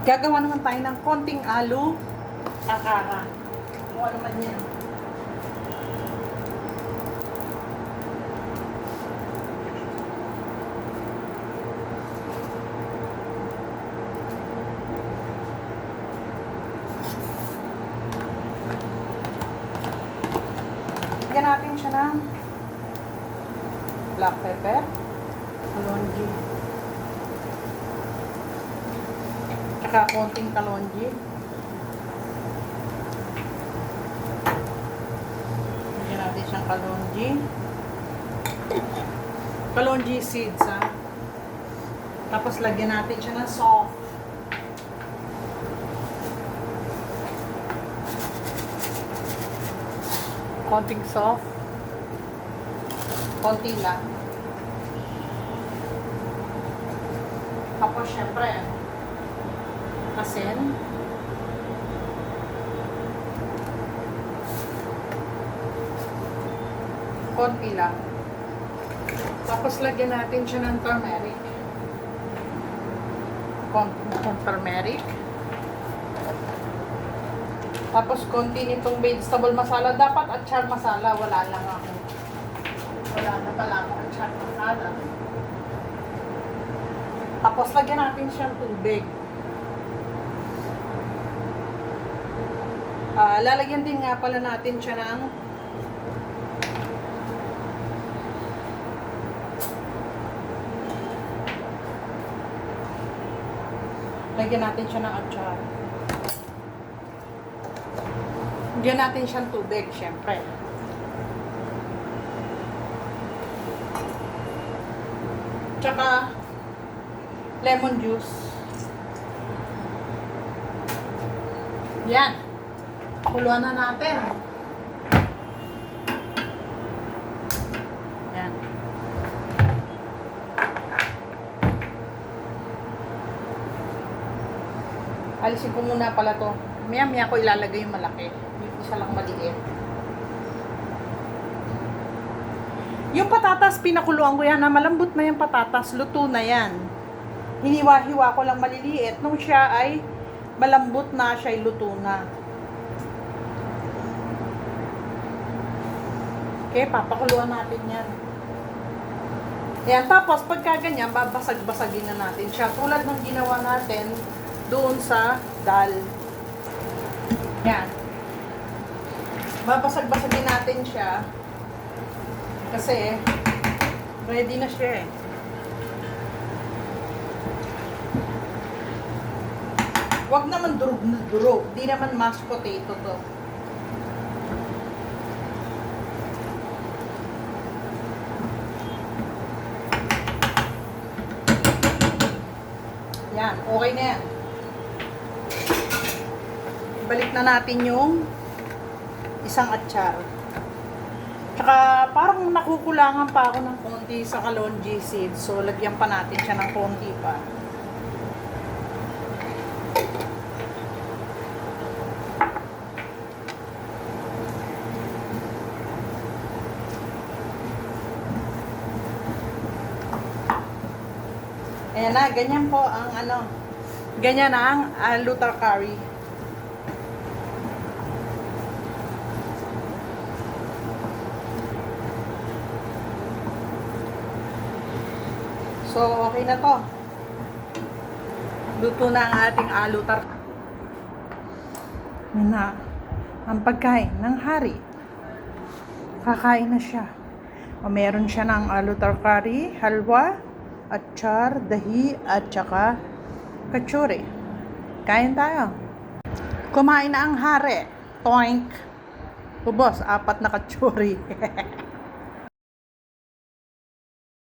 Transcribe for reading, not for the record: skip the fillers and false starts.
Gagawa naman tayo ng konting alu akara. Kung ano man yan. Lagyan natin siya ng black pepper, kalonji, tsaka konting kalonji. Lagyan natin siyang kalonji seeds, ha. Tapos lagyan natin siya ng soft. Konting soft. Konti lang. Tapos syempre, asin. Konti lang. Tapos lagyan natin siya ng turmeric. Konting turmeric. Tapos konti nitong vegetable masala. Dapat achar masala. Wala lang ako. Wala na pala ako achar masala. Tapos lagyan natin siyang tubig. Lalagyan din nga pala natin siya ng lagyan natin siya ng achar. Lagyan natin siyang tubig, syempre. Tsaka lemon juice. Yan. Pakuluan na natin. Yan. Alisin ko muna pala to. Maya-maya ko ilalagay yung malaki. Yung isa lang maliit. Yung patatas, pinakuluan ko yan na malambot na yung patatas. Luto na yan. Hiniwa-hiwa ko lang maliliit. Nung siya ay malambot na, siya ay luto na. Okay, papakuluan natin yan. Ayan, tapos pagka ganyan, babasag-basagin na natin siya. Tulad ng ginawa natin doon sa dal. Yan. Babasag-basagin natin siya. Kasi, ready na siya eh. Huwag naman durog na durog. Di naman mashed potato to. Yan, okay na yan. Balik na natin yung isang achar. Tsaka parang nakukulangan pa ako ng konti sa kalonji seeds. So, lagyan pa natin siya ng konti pa. Ayan na, ganyan po ang ganyan na ang alu tarkari. So, okay na to. Luto na ang ating alu tarkari. Yan na, ang pagkain ng hari. Kakain na siya. O, meron siya ng alu tarkari, halwa, achar, dahi, at saka kachuri. Kain tayo. Kumain na ang hari. Toink. Ubos, 4 na kachuri.